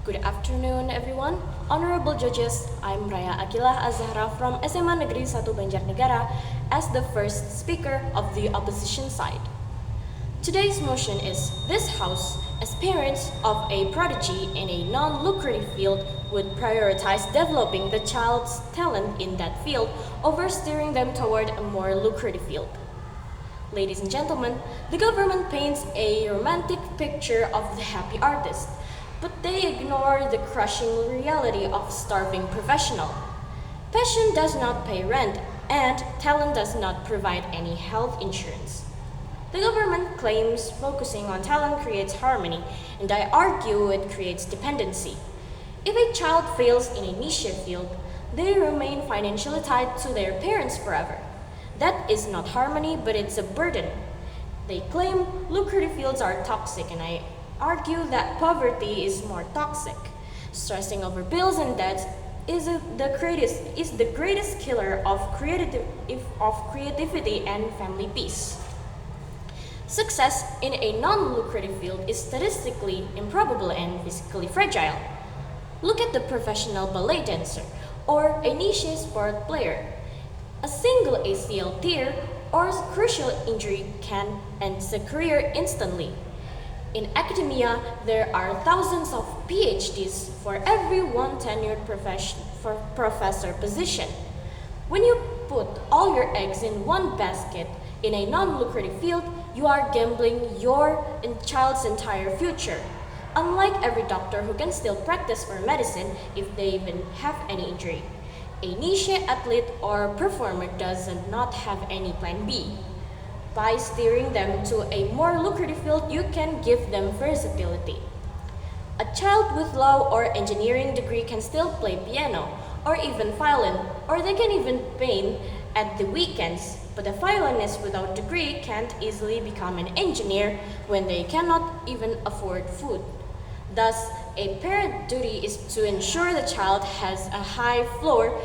Good afternoon, everyone. Honorable judges, I'm Raya Akilah Azahra from SMA Negeri 1 Banjarnegara as the first speaker of the opposition side. Today's motion is this House, as parents of a prodigy in a non-lucrative field, would prioritize developing the child's talent in that field over steering them toward a more lucrative field. Ladies and gentlemen, the government paints a romantic picture of the happy artist, but they ignore the crushing reality of starving professional. Passion does not pay rent, and talent does not provide any health insurance. The government claims focusing on talent creates harmony, and I argue it creates dependency. If a child fails in a niche field, they remain financially tied to their parents forever. That is not harmony, but it's a burden. They claim lucrative fields are toxic, and I argue that poverty is more toxic. Stressing over bills and debts is the greatest killer of creativity and family peace. Success in a non-lucrative field is statistically improbable and physically fragile. Look at the professional ballet dancer or a niche sport player. A single ACL tear or crucial injury can end a career instantly. In academia, there are thousands of PhDs for every one tenured professor position. When you put all your eggs in one basket in a non-lucrative field, you are gambling your child's entire future. Unlike every doctor who can still practice for medicine if they even have any injury, a niche athlete or performer does not have any plan B. By steering them to a more lucrative field, you can give them versatility. A child with law or engineering degree can still play piano or even violin, or they can even paint at the weekends. But a violinist without degree can't easily become an engineer when they cannot even afford food. Thus, a parent duty is to ensure the child has a high floor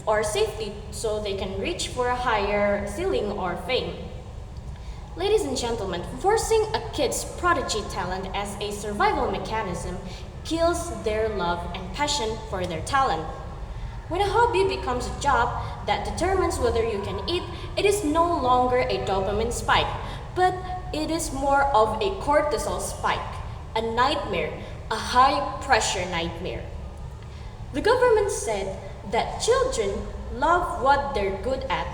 or safety so they can reach for a higher ceiling or fame. Ladies and gentlemen, forcing a kid's prodigy talent as a survival mechanism kills their love and passion for their talent. When a hobby becomes a job that determines whether you can eat, it is no longer a dopamine spike, but it is more of a cortisol spike, a nightmare, a high-pressure nightmare. The government said that children love what they're good at,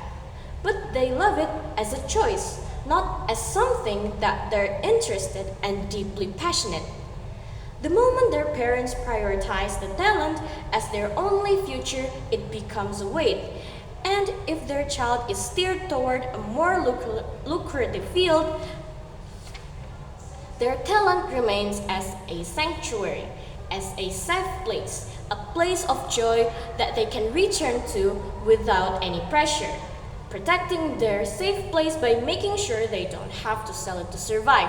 but they love it as a choice, not as something that they're interested and deeply passionate. The moment their parents prioritize the talent as their only future, it becomes a weight. And if their child is steered toward a more lucrative field, their talent remains as a sanctuary, as a safe place, a place of joy that they can return to without any pressure, protecting their safe place by making sure they don't have to sell it to survive,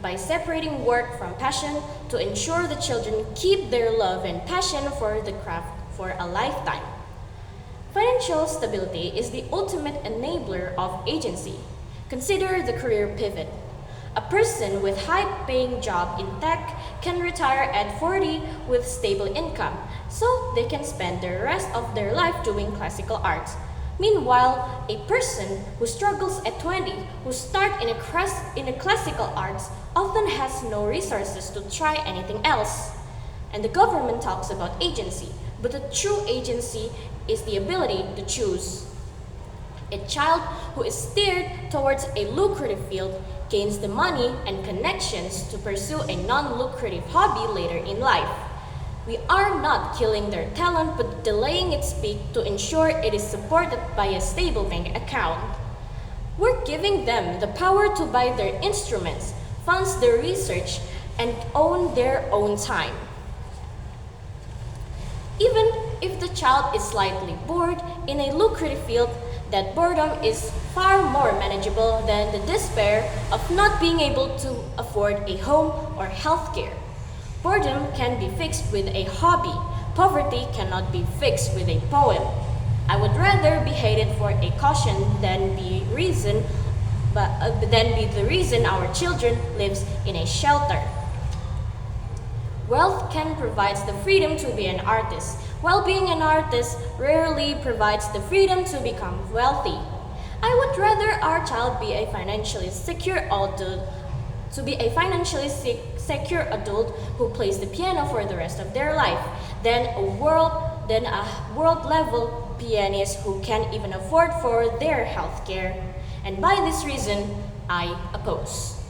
by separating work from passion to ensure the children keep their love and passion for the craft for a lifetime. Financial stability is the ultimate enabler of agency. Consider the career pivot. A person with high-paying job in tech can retire at 40 with stable income, so they can spend the rest of their life doing classical arts. Meanwhile, a person who struggles at 20, who starts in a classical arts, often has no resources to try anything else. And the government talks about agency, but the true agency is the ability to choose. A child who is steered towards a lucrative field gains the money and connections to pursue a non-lucrative hobby later in life. We are not killing their talent but delaying its peak to ensure it is supported by a stable bank account. We're giving them the power to buy their instruments, fund their research, and own their own time. Even if the child is slightly bored in a lucrative field, that boredom is far more manageable than the despair of not being able to afford a home or healthcare. Boredom can be fixed with a hobby. Poverty cannot be fixed with a poem. I would rather be hated for a caution than be the reason our children lives in a shelter. Wealth can provide the freedom to be an artist, while being an artist rarely provides the freedom to become wealthy. I would rather our child be a financially secure adult secure adult who plays the piano for the rest of their life than a world level pianist who can't even afford for their health care. And by this reason, I oppose.